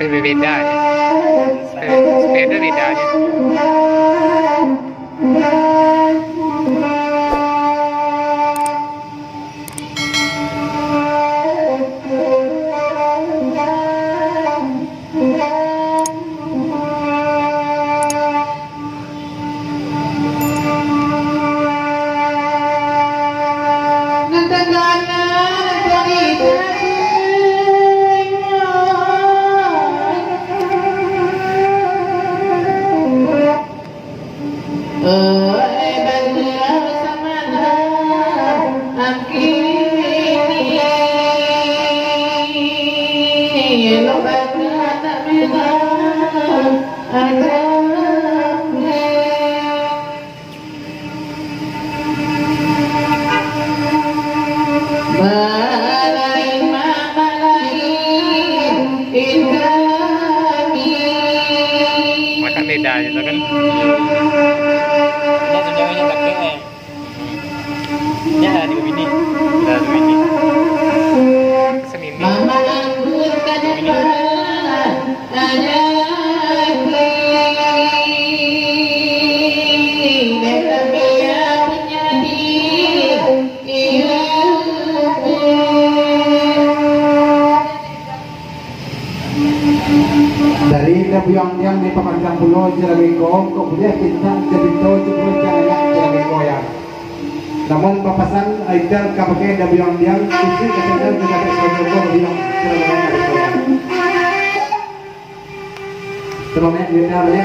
Beda ya. Sepeda bedanya. Makan beda gitu kan. Ini sejauhnya pakai ya di ini. Nah, ini. Semini. Dari Dabuyang yang di Papanjang Pulau Jelabiko, kemudian kita Jabito Jepun Jalan Jelabiko ya. Namun papasan Aitel kapake Dabuyang yang isi kesadaran kita kesadaran Dabuyang Jelabiko ya. Terus kita ya.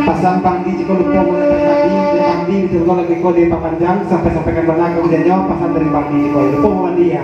Pasang pangdi jika lupa mengatakan dari pangdi itu kalau lagi kau di Papanjang sampai sampaikan mana kemudiannya pasang dari pangdi jika lupa mandi ya.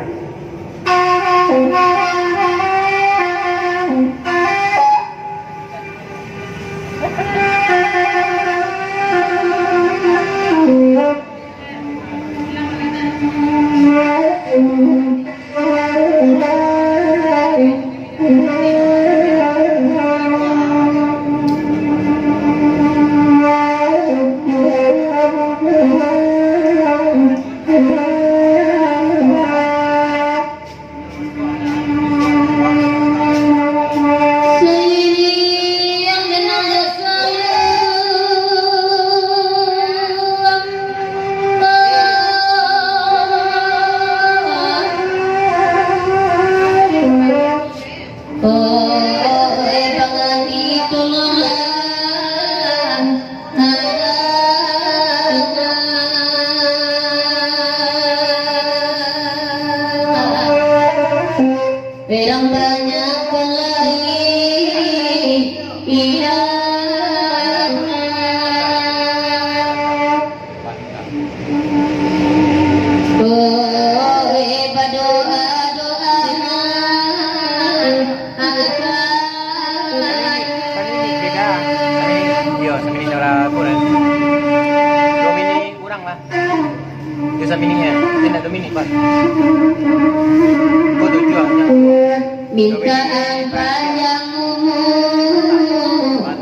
bisa mininya. Tidak ada mini, Pak. Kau tujuannya. Minta panjang umur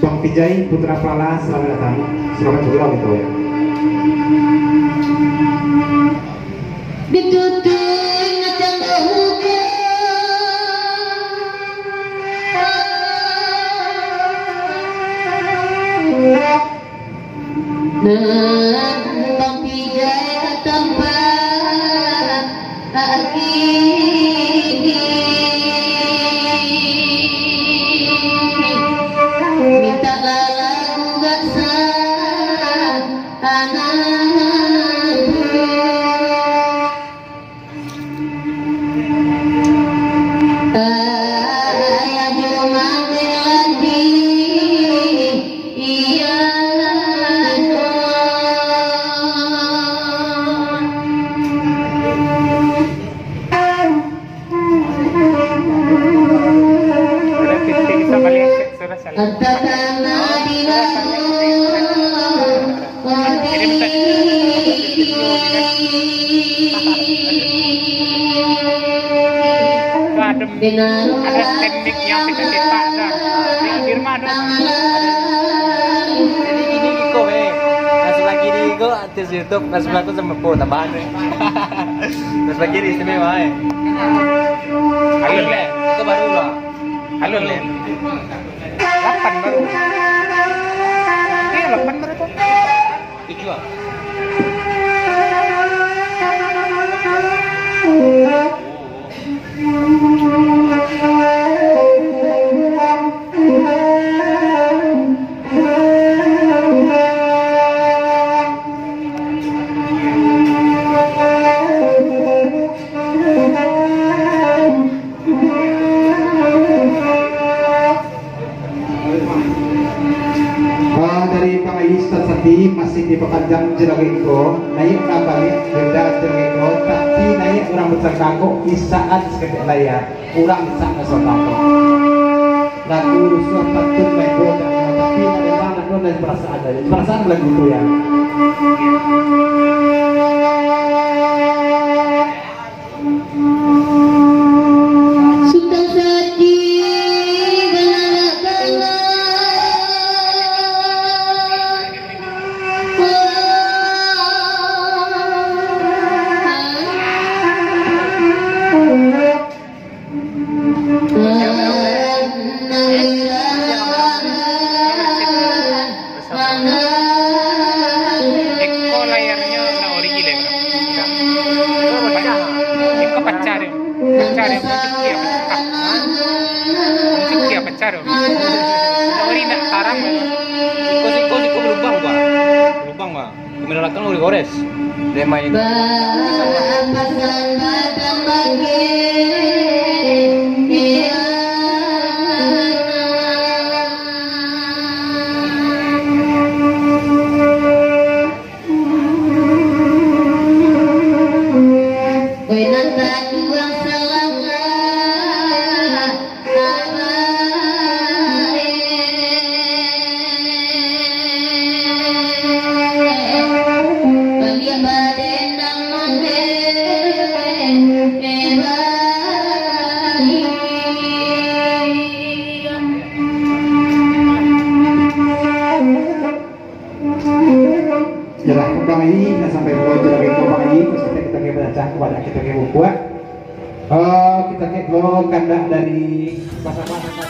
Bang Vijay Putra Plala, selamat datang. Selamat pulang gitu ya. Ditutup ngacang muka Bang Vijay ke tempat minta lalu gak sah ayah cuma lagi iya Udah titik sama lihat sudah saling. Antakana Ada teknik yang tidak cepat dah. Di Birma ada. Jadi gini Iko Nah sebelah kiri Iko artis YouTube, nah sebelah aku sama Po tambahan Nah sebelah kiri istimewa Alun le. Itu baru lah. Alun le. 8 baru. Iya 8 baru tuh. 7 ah. Dari Pangayus Tersati masih di Pekanjang Jelageko, naik balik benda Jelageko, tapi naik orang besar kako isaan seketik layar, kurang bisa ngesotako. Lagu rusuh patut main bodoh, tapi ada orang dan perasaan dari perasaan lagu itu ya. Eko layarnya na original kan? Eko pacar ya, mencik ya pacar. Ori nak tarang. Iko berlubang Pak. Berlubang Pak. Kemudian belakang udah gores. Dia main itu. Jalan kembang ini kita sampai pulau Jelageko kembang ini, terus kita baca kepada kita buat. Kita ke kandak dari pasar-pasar.